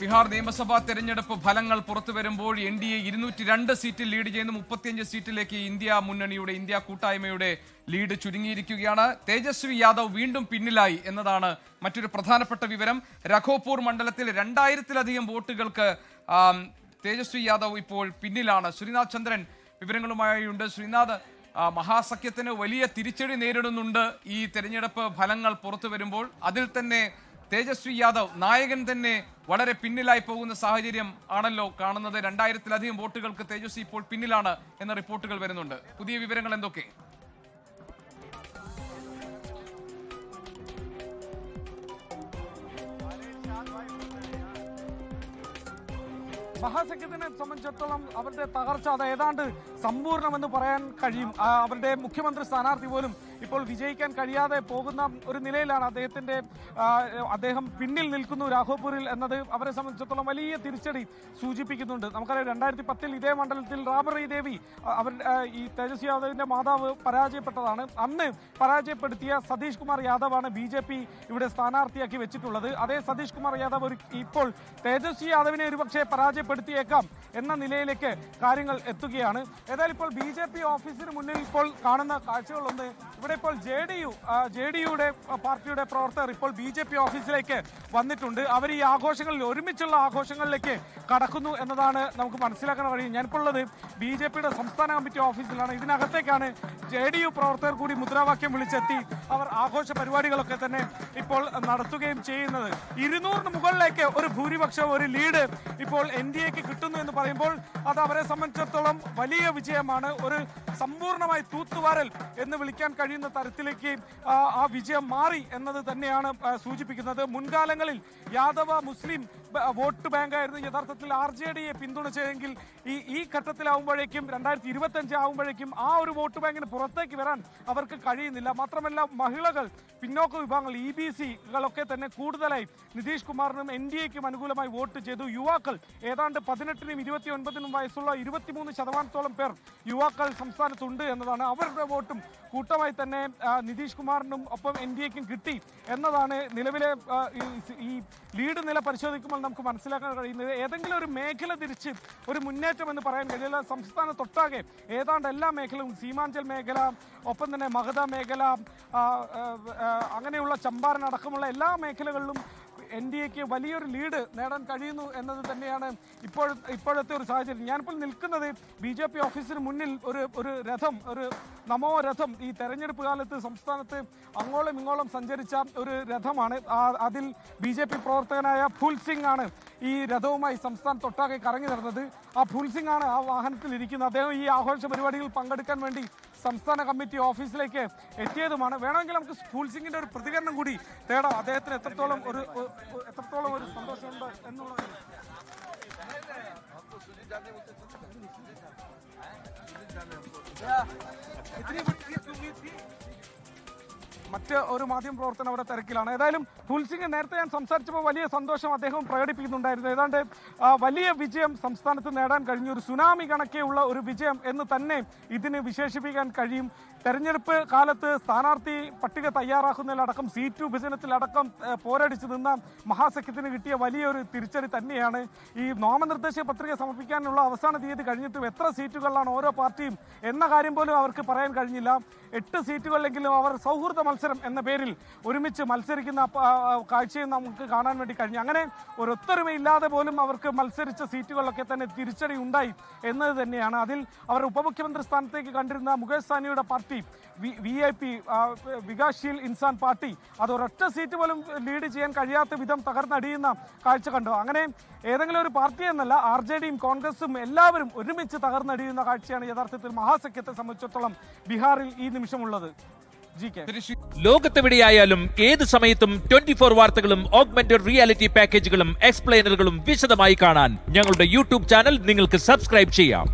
ബീഹാർ നിയമസഭാ തെരഞ്ഞെടുപ്പ് ഫലങ്ങൾ പുറത്തു വരുമ്പോൾ NDA 202 സീറ്റിൽ ലീഡ് ചെയ്യുന്ന 35 സീറ്റിലേക്ക് ഇന്ത്യ കൂട്ടായ്മയുടെ ലീഡ് ചുരുങ്ങിയിരിക്കുകയാണ്. തേജസ്വി യാദവ് വീണ്ടും പിന്നിലായി എന്നതാണ് മറ്റൊരു പ്രധാനപ്പെട്ട വിവരം. രഘോപൂർ മണ്ഡലത്തിൽ 2000-ലധികം വോട്ടുകൾക്ക് തേജസ്വി യാദവ് ഇപ്പോൾ പിന്നിലാണ്. ശ്രീനാഥ് ചന്ദ്രൻ വിവരങ്ങളുമായി ഉണ്ട്. ശ്രീനാഥ്, മഹാസഖ്യത്തിന് വലിയ തിരിച്ചടി നേരിടുന്നുണ്ട് ഈ തെരഞ്ഞെടുപ്പ് ഫലങ്ങൾ പുറത്തു വരുമ്പോൾ. അതിൽ തന്നെ തേജസ്വി യാദവ് നായകൻ തന്നെ വളരെ പിന്നിലായി പോകുന്ന സാഹചര്യം ആണല്ലോ കാണുന്നത്. 2000-ലധികം വോട്ടുകൾക്ക് തേജസ്വി ഇപ്പോൾ പിന്നിലാണ് എന്ന റിപ്പോർട്ടുകൾ വരുന്നുണ്ട്. പുതിയ വിവരങ്ങൾ എന്തൊക്കെ? മഹാസഖ്യത്തിനെ സംബന്ധിച്ചിടത്തോളം അവരുടെ തകർച്ച അത് ഏതാണ്ട് സമ്പൂർണ്ണമെന്ന് പറയാൻ കഴിയും. അവരുടെ മുഖ്യമന്ത്രി സ്ഥാനാർത്ഥി പോലും ഇപ്പോൾ വിജയിക്കാൻ കഴിയാതെ പോകുന്ന ഒരു നിലയിലാണ് അദ്ദേഹം പിന്നിൽ നിൽക്കുന്നു രാഘോപൂരിൽ എന്നത് അവരെ സംബന്ധിച്ചിടത്തോളം വലിയ തിരിച്ചടി സൂചിപ്പിക്കുന്നുണ്ട്. നമുക്കറിയാം 2010 ഇതേ മണ്ഡലത്തിൽ റാബറി ദേവി ഈ തേജസ്വി യാദവിന്റെ മാതാവ് പരാജയപ്പെട്ടതാണ്. അന്ന് പരാജയപ്പെടുത്തിയ സതീഷ് കുമാർ യാദവാണ് BJP ഇവിടെ സ്ഥാനാർത്ഥിയാക്കി വെച്ചിട്ടുള്ളത്. അതേ സതീഷ് കുമാർ യാദവ് ഇപ്പോൾ തേജസ്വി യാദവിനെ ഒരുപക്ഷെ പരാജയപ്പെടുത്തിയേക്കാം എന്ന നിലയിലേക്ക് കാര്യങ്ങൾ എത്തുകയാണ്. ഏതായാലും ഇപ്പോൾ BJP ഓഫീസിന് മുന്നിൽ ഇപ്പോൾ കാണുന്ന കാഴ്ചകളൊന്ന്, ഇവിടെ ഇപ്പോൾ JDU പാർട്ടിയുടെ പ്രവർത്തകർ ഇപ്പോൾ BJP ഓഫീസിലേക്ക് വന്നിട്ടുണ്ട്. അവർ ഈ ആഘോഷങ്ങളിൽ ഒരുമിച്ചുള്ള ആഘോഷങ്ങളിലേക്ക് കടക്കുന്നു എന്നതാണ് നമുക്ക് മനസ്സിലാക്കാൻ കഴിയും. ഞാനിപ്പോൾ ഉള്ളത് BJPയുടെ സംസ്ഥാന കമ്മിറ്റി ഓഫീസിലാണ്. ഇതിനകത്തേക്കാണ് JDU പ്രവർത്തകർ കൂടി മുദ്രാവാക്യം വിളിച്ചെത്തി അവർ ആഘോഷ പരിപാടികളൊക്കെ തന്നെ ഇപ്പോൾ നടത്തുകയും ചെയ്യുന്നത്. 200-ന് മുകളിലേക്ക് ഒരു ഭൂരിപക്ഷം, ഒരു ലീഡ് ഇപ്പോൾ NDAക്ക് കിട്ടുന്നു എന്ന് പറയുമ്പോൾ അത് അവരെ സംബന്ധിച്ചിടത്തോളം വലിയ വിജയമാണ്. ഒരു സമ്പൂർണ്ണമായി തൂത്തുവാരൽ എന്ന് വിളിക്കാൻ കഴിയുന്ന തരത്തിലേക്ക് ആ വിജയം മാറി എന്നത് തന്നെയാണ് സൂചിപ്പിക്കുന്നത്. മുൻകാലങ്ങളിൽ യാദവ മുസ്ലിം വോട്ട് ബാങ്കായിരുന്നു യഥാർത്ഥത്തിൽ RJDയെ പിന്തുണച്ചതെങ്കിൽ ഈ ഘട്ടത്തിലാവുമ്പോഴേക്കും 2025 ആവുമ്പോഴേക്കും ആ ഒരു വോട്ട് ബാങ്കിന് പുറത്തേക്ക് വരാൻ അവർക്ക് കഴിയുന്നില്ല. മാത്രമല്ല മഹിളകൾ, പിന്നോക്ക വിഭാഗങ്ങൾ, EBCകളൊക്കെ തന്നെ കൂടുതലായി നിതീഷ് കുമാറിനും NDAക്കും അനുകൂലമായി വോട്ട് ചെയ്തു. യുവാക്കൾ ഏതാണ്ട് 18-നും 29-നും വയസ്സുള്ള 23% പേർ യുവാക്കൾ സംസ്ഥാനത്തുണ്ട് എന്നതാണ്. അവരുടെ വോട്ടും കൂട്ടമായി തന്നെ നിതീഷ് കുമാറിനും ഒപ്പം NDAക്കും കിട്ടി എന്നതാണ് നിലവിലെ ഈ ലീഡ് നില പരിശോധിക്കുമ്പോൾ നമുക്ക് മനസ്സിലാക്കാൻ കഴിയുന്നത്. ഏതെങ്കിലും ഒരു മേഖല തിരിച്ച് ഒരു മുന്നേറ്റം എന്ന് പറയാൻ കഴിയില്ല. സംസ്ഥാനത്തൊട്ടാകെ ഏതാണ്ട് എല്ലാ മേഖലയും, സീമാഞ്ചൽ മേഖല, ഒപ്പം തന്നെ മഗധ മേഖല, അങ്ങനെയുള്ള ചമ്പാരൻ അടക്കമുള്ള എല്ലാ മേഖലകളിലും NDAക്ക് വലിയൊരു ലീഡ് നേടാൻ കഴിയുന്നു എന്നത് തന്നെയാണ് ഇപ്പോഴത്തെ ഒരു സാഹചര്യം. ഞാനിപ്പോൾ നിൽക്കുന്നത് BJP ഓഫീസിന് മുന്നിൽ ഒരു രഥം, ഒരു നമോ രഥം ഈ തെരഞ്ഞെടുപ്പ് കാലത്ത് സംസ്ഥാനത്ത് അങ്ങോളം ഇങ്ങോളം സഞ്ചരിച്ച ഒരു രഥമാണ്. അതിൽ BJP പ്രവർത്തകനായ ഫൂൽ സിംഗ് ആണ് ഈ രഥവുമായി സംസ്ഥാനത്തൊട്ടാകെ കറങ്ങി നടന്നത്. ആ ഫൂൽ സിംഗ് ആണ് ആ വാഹനത്തിൽ ഇരിക്കുന്നത്. അദ്ദേഹം ഈ ആഘോഷ പരിപാടികളിൽ പങ്കെടുക്കാൻ വേണ്ടി സംസ്ഥാന കമ്മിറ്റി ഓഫീസിലേക്ക് എത്തിയതുമാണ്. വേണമെങ്കിൽ നമുക്ക് ഫൂൽ സിംഗിന്റെ ഒരു പ്രതികരണം കൂടി തേടാം. അദ്ദേഹത്തിന് എത്രത്തോളം ഒരു സന്തോഷമുണ്ട് എന്നുള്ളത്. മറ്റ് ഒരു മാധ്യമ പ്രവർത്തനം അവിടെ തിരക്കിലാണ്. ഏതായാലും ഫൂൽ സിംഗ് നേരത്തെ ഞാൻ സംസാരിച്ചപ്പോൾ വലിയ സന്തോഷം അദ്ദേഹം പ്രകടിപ്പിക്കുന്നുണ്ടായിരുന്നു. ഏതാണ്ട് വലിയ വിജയം സംസ്ഥാനത്ത് നേടാൻ കഴിഞ്ഞു. ഒരു സുനാമി കണക്കെയുള്ള ഒരു വിജയം എന്ന് തന്നെ ഇതിന് വിശേഷിപ്പിക്കാൻ കഴിയും. തെരഞ്ഞെടുപ്പ് കാലത്ത് സ്ഥാനാർത്ഥി പട്ടിക തയ്യാറാക്കുന്നതിലടക്കം സീറ്റ് വിഭജനത്തിലടക്കം പോരടിച്ചു നിന്ന മഹാസഖ്യത്തിന് കിട്ടിയ വലിയൊരു തിരിച്ചടി തന്നെയാണ്. ഈ നാമനിർദ്ദേശ പത്രിക സമർപ്പിക്കാനുള്ള അവസാന തീയതി കഴിഞ്ഞിട്ടും എത്ര സീറ്റുകളിലാണ് ഓരോ പാർട്ടിയും എന്ന കാര്യം പോലും അവർക്ക് പറയാൻ കഴിഞ്ഞില്ല. 8 സീറ്റുകളിലെങ്കിലും അവർ സൗഹൃദ മത്സരം എന്ന പേരിൽ ഒരുമിച്ച് മത്സരിക്കുന്ന കാഴ്ചയും നമുക്ക് കാണാൻ വേണ്ടി കഴിഞ്ഞു. അങ്ങനെ ഒരു ഒത്തൊരുമയില്ലാതെ പോലും അവർക്ക് മത്സരിച്ച സീറ്റുകളിലൊക്കെ തന്നെ തിരിച്ചടി ഉണ്ടായി എന്നത് തന്നെയാണ്. അതിൽ അവർ ഉപമുഖ്യമന്ത്രി സ്ഥാനത്തേക്ക് കണ്ടിരുന്ന മുകേഷ് സാഹ്നിയുടെ party VIP Vikassheel Insaan party അത് ഒരൊറ്റ സീറ്റ് പോലും ലീഡ് ചെയ്യാൻ കഴിയാത്ത വിധം തകർന്നടിയുന്ന കാഴ്ച കണ്ടു. അങ്ങനെ ഏതെങ്കിലും ഒരു പാർട്ടി എന്നല്ല, RJDയും കോൺഗ്രസും എല്ലാവരും ഒരുമിച്ച് തകർന്നടിയുന്ന കാഴ്ചയാണ് യഥാർത്ഥത്തിൽ മഹാസഖ്യത്തെ സംബന്ധിച്ചിടത്തോളം ബീഹാറിൽ ഈ നിമിഷമുള്ളത്. ലോകത്തെവിടെയായാലും ഏത് സമയത്തും 24 വാർത്തകളും ഓഗ്മെന്റഡ് റിയാലിറ്റി പാക്കേജുകളും എക്സ്പ്ലെയിനറുകളും വിശദമായി കാണാൻ ഞങ്ങളുടെ YouTube ചാനൽ നിങ്ങൾക്ക് സബ്സ്ക്രൈബ് ചെയ്യാം.